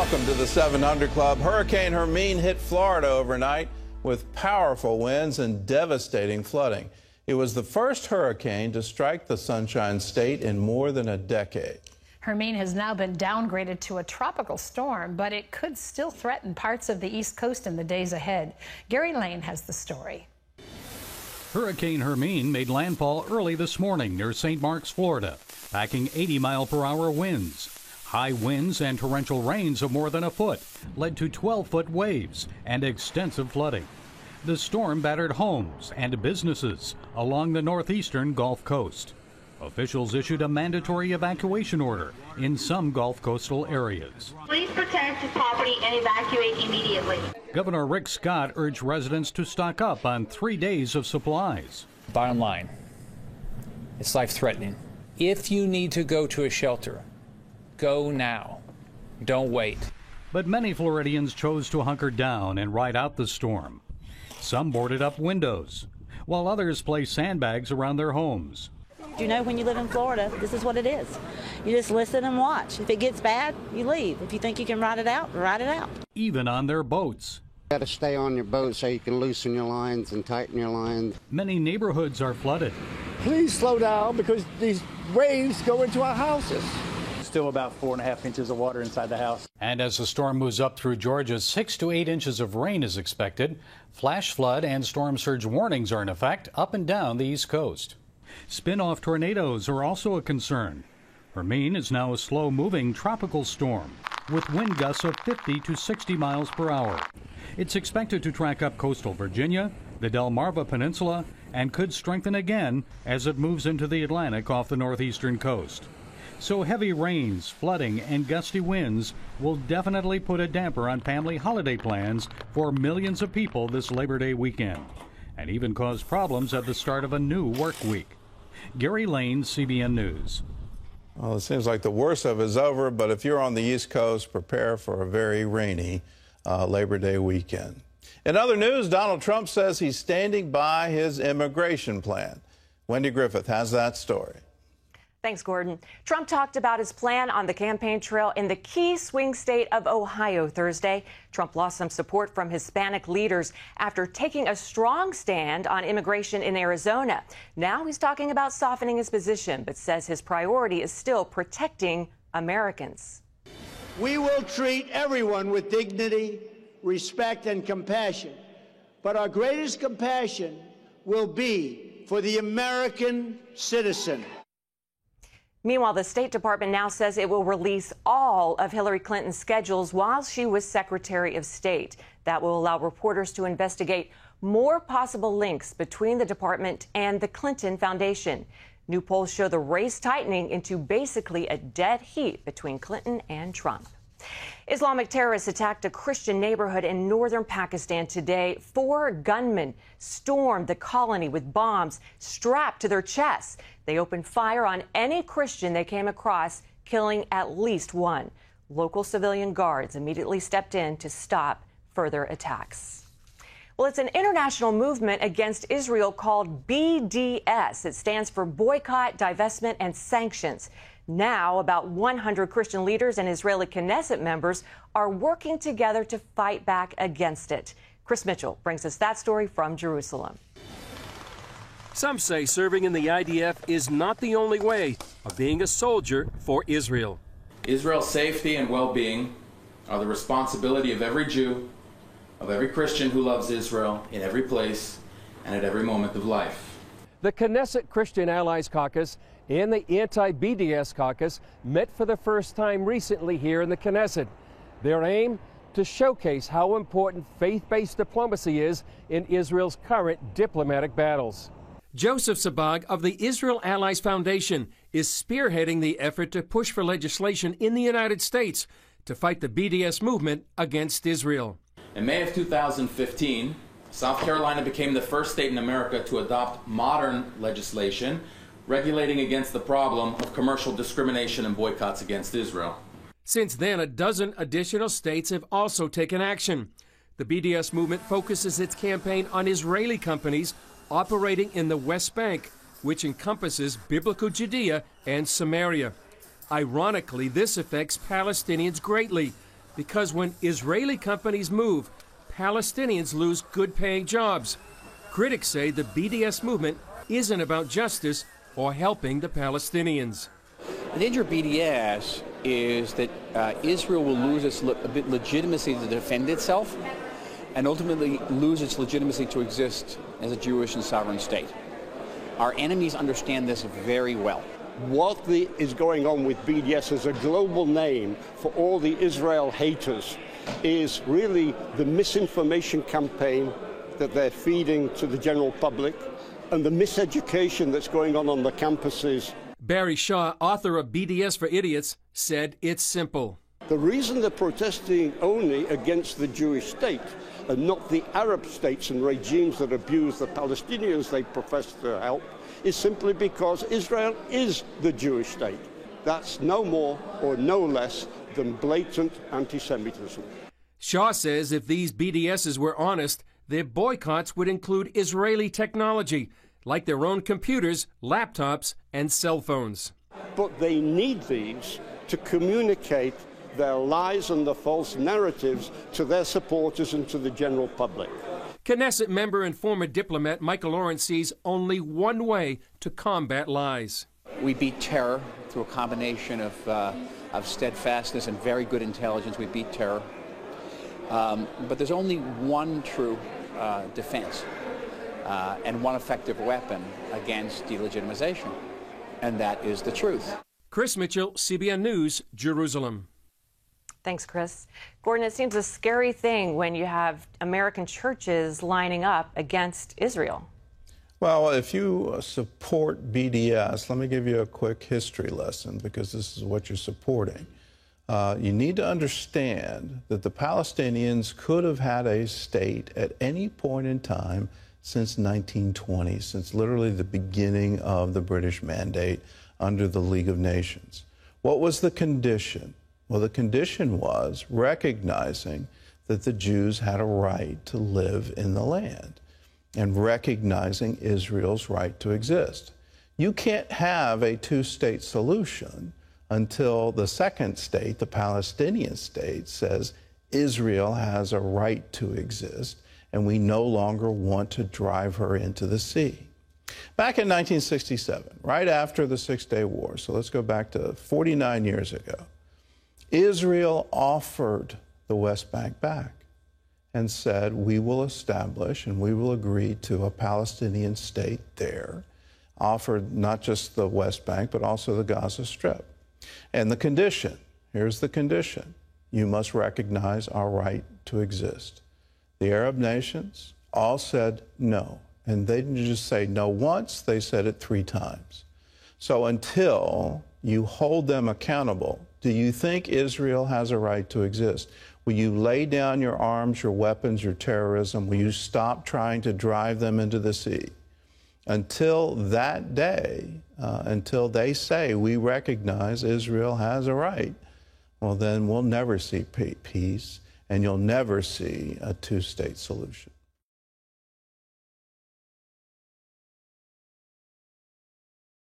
Welcome to the 7 Under Club. Hurricane Hermine hit Florida overnight with powerful winds and devastating flooding. It was the first hurricane to strike the Sunshine State in more than a decade. Hermine has now been downgraded to a tropical storm, but it could still threaten parts of the East Coast in the days ahead. Gary Lane has the story. Hurricane Hermine made landfall early this morning near St. Marks, Florida, packing 80-mile-per-hour winds. High winds and torrential rains of more than a foot led to 12-foot waves and extensive flooding. The storm battered homes and businesses along the northeastern Gulf Coast. Officials issued a mandatory evacuation order in some Gulf coastal areas. Please protect your property and evacuate immediately. Governor Rick Scott urged residents to stock up on 3 days of supplies. Bottom line, it's life-threatening. If you need to go to a shelter, go now. Don't wait. But many Floridians chose to hunker down and ride out the storm. Some boarded up windows, while others placed sandbags around their homes. You know, when you live in Florida, this is what it is. You just listen and watch. If it gets bad, you leave. If you think you can ride it out, ride it out. Even on their boats. You got to stay on your boat so you can loosen your lines and tighten your lines. Many neighborhoods are flooded. Please slow down because these waves go into our houses. Still about 4.5 inches of water inside the house. And as the storm moves up through Georgia, 6 to 8 inches of rain is expected. Flash flood and storm surge warnings are in effect up and down the East Coast. Spin-off tornadoes are also a concern. Hermine is now a slow-moving tropical storm with wind gusts of 50 to 60 miles per hour. It's expected to track up coastal Virginia, the Delmarva Peninsula, and could strengthen again as it moves into the Atlantic off the northeastern coast. So heavy rains, flooding, and gusty winds will definitely put a damper on family holiday plans for millions of people this Labor Day weekend, and even cause problems at the start of a new work week. Gary Lane, CBN News. Well, it seems like the worst of it is over, but if you're on the East Coast, prepare for a very rainy Labor Day weekend. In other news, Donald Trump says he's standing by his immigration plan. Wendy Griffith has that story. Thanks, Gordon. Trump talked about his plan on the campaign trail in the key swing state of Ohio Thursday. Trump lost some support from Hispanic leaders after taking a strong stand on immigration in Arizona. Now he's talking about softening his position, but says his priority is still protecting Americans. We will treat everyone with dignity, respect, and compassion. But our greatest compassion will be for the American citizen. Meanwhile, the State Department now says it will release all of Hillary Clinton's schedules while she was Secretary of State. That will allow reporters to investigate more possible links between the department and the Clinton Foundation. New polls show the race tightening into basically a dead heat between Clinton and Trump. Islamic terrorists attacked a Christian neighborhood in northern Pakistan today. 4 gunmen stormed the colony with bombs strapped to their chests. They opened fire on any Christian they came across, killing at least 1. Local civilian guards immediately stepped in to stop further attacks. Well, it's an international movement against Israel called BDS. It stands for Boycott, Divestment, and Sanctions. Now, about 100 Christian leaders and Israeli Knesset members are working together to fight back against it. Chris Mitchell brings us that story from Jerusalem. Some say serving in the IDF is not the only way of being a soldier for Israel. Israel's safety and well-being are the responsibility of every Jew, of every Christian who loves Israel in every place and at every moment of life. The Knesset Christian Allies Caucus and the Anti-BDS Caucus met for the first time recently here in the Knesset. Their aim? To showcase how important faith-based diplomacy is in Israel's current diplomatic battles. Joseph Sabag of the Israel Allies Foundation is spearheading the effort to push for legislation in the United States to fight the BDS movement against Israel. In May of 2015, South Carolina became the first state in America to adopt modern legislation regulating against the problem of commercial discrimination and boycotts against Israel. Since then, a dozen additional states have also taken action. The BDS movement focuses its campaign on Israeli companies operating in the West Bank, which encompasses biblical Judea and Samaria. Ironically, this affects Palestinians greatly. because when Israeli companies move, Palestinians lose good-paying jobs. Critics say the BDS movement isn't about justice or helping the Palestinians. The danger of BDS is that Israel will lose its legitimacy to defend itself and ultimately lose its legitimacy to exist as a Jewish and sovereign state. Our enemies understand this very well. What is going on with BDS as a global name for all the Israel haters is really the misinformation campaign that they're feeding to the general public and the miseducation that's going on the campuses. Barry Shaw, author of BDS for Idiots, said it's simple. The reason they're protesting only against the Jewish state and not the Arab states and regimes that abuse the Palestinians they profess to help is simply because Israel is the Jewish state. That's no more or no less than blatant anti-Semitism. Shaw says if these BDSs were honest, their boycotts would include Israeli technology, like their own computers, laptops, and cell phones. But they need these to communicate their lies and the false narratives to their supporters and to the general public. Knesset member and former diplomat Michael Oren sees only one way to combat lies. We beat terror through a combination of steadfastness and very good intelligence. We beat terror. But there's only one true defense and one effective weapon against delegitimization, and that is the truth. Chris Mitchell, CBN News, Jerusalem. Thanks, Chris. Gordon, it seems a scary thing when you have American churches lining up against Israel. Well, if you support BDS, let me give you a quick history lesson because this is what you're supporting. You need to understand that the Palestinians could have had a state at any point in time since 1920, since literally the beginning of the British Mandate under the League of Nations. What was the condition? Well, the condition was recognizing that the Jews had a right to live in the land and recognizing Israel's right to exist. You can't have a two-state solution until the second state, the Palestinian state, says Israel has a right to exist and we no longer want to drive her into the sea. Back in 1967, right after the Six-Day War, so let's go back to 49 years ago, Israel offered the West Bank back and said, we will establish and we will agree to a Palestinian state there, offered not just the West Bank, but also the Gaza Strip. And the condition, here's the condition, you must recognize our right to exist. The Arab nations all said no. And they didn't just say no once, they said it 3 times. So until you hold them accountable, do you think Israel has a right to exist? Will you lay down your arms, your weapons, your terrorism? Will you stop trying to drive them into the sea? Until that day, until they say we recognize Israel has a right, well, then we'll never see peace, and you'll never see a two-state solution.